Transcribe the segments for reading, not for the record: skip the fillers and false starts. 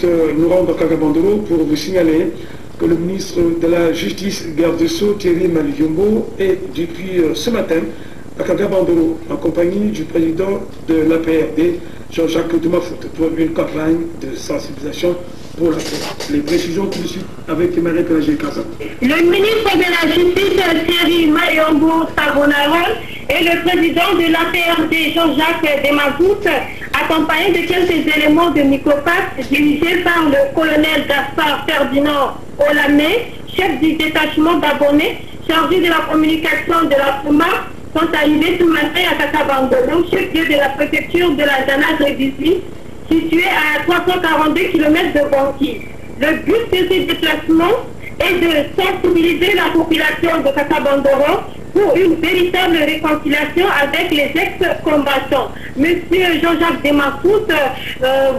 suite nous rendre à Kakabandoro pour vous signaler que le ministre de la Justice, garde des Sceaux, Thierry Maliviombo, est depuis ce matin à Kakabandoro en compagnie du président de l'APRD, Jean-Jacques Doumafout, pour une campagne de sensibilisation pour la paix. Les précisions tout de suite avec Marie-Pélagie Kazan. Le ministre de la Justice, Thierry Maliviombo Savonara, et le président de l'APRD, Jean-Jacques Doumafout, accompagné de quelques éléments de micropath dirigés par le colonel Gaspard Ferdinand Olamé, chef du détachement d'abonnés chargé de la communication de la FOMA, sont arrivés ce matin à Kakabandoro, chef-lieu de la préfecture de la Dana Rédisi, située à 342 km de Banqui. Le but de ces déplacements est de sensibiliser la population de Kakabandoro pour une véritable réconciliation avec les ex-combattants. Monsieur Jean-Jacques Doumafout,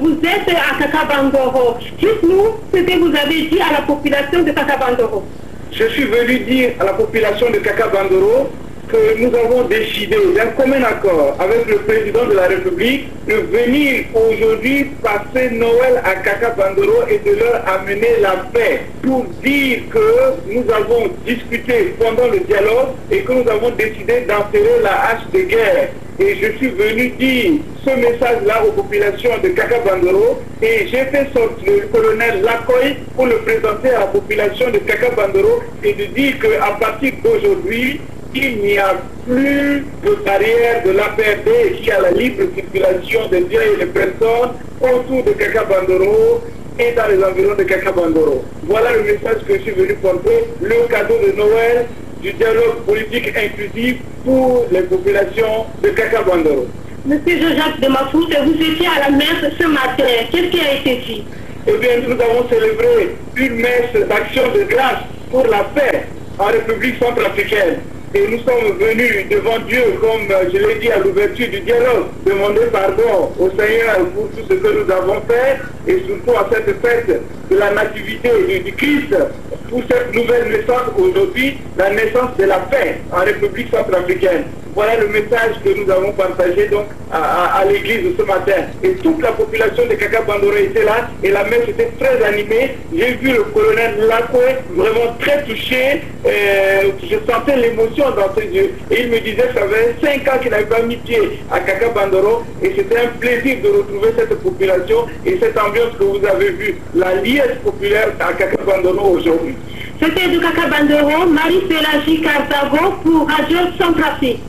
vous êtes à Kakabandoro. Dites-nous ce que vous avez dit à la population de Kakabandoro. Je suis venu dire à la population de Kakabandoro que nous avons décidé d'un commun accord avec le président de la République de venir aujourd'hui passer Noël à Kakabandoro et de leur amener la paix, pour dire que nous avons discuté pendant le dialogue et que nous avons décidé d'enterrer la hache de guerre. Et je suis venu dire ce message-là aux populations de Kakabandoro et j'ai fait sortir le colonel Lakoy pour le présenter à la population de Kakabandoro et de dire qu'à partir d'aujourd'hui, il n'y a plus de barrière de l'APRD et qu'il y a la libre circulation des biens et des personnes autour de Kakabandoro et dans les environs de Kakabandoro. Voilà le message que je suis venu porter, le cadeau de Noël du dialogue politique inclusif pour les populations de Kakabandoro. Monsieur Jean-Jacques Doumafout, vous étiez à la messe ce matin. Qu'est-ce qui a été dit? Eh bien, nous avons célébré une messe d'action de grâce pour la paix en République centrafricaine. Et nous sommes venus devant Dieu, comme je l'ai dit à l'ouverture du dialogue, demander pardon au Seigneur pour tout ce que nous avons fait, et surtout à cette fête de la nativité du Christ, pour cette nouvelle naissance aujourd'hui, la naissance de la paix en République centrafricaine. Voilà le message que nous avons partagé donc à l'église ce matin. Et toute la population de Kakabandoro était là et la messe était très animée. J'ai vu le colonel Lakoé vraiment très touché. Je sentais l'émotion dans ses yeux. Et il me disait que ça fait 5 ans qu'il n'avait pas mis pied à Kakabandoro. Et c'était un plaisir de retrouver cette population et cette ambiance que vous avez vue, la liesse populaire à Kakabandoro aujourd'hui. C'était de Kakabandoro, Marie-Pélagie Kazan pour Radio Centrafrique.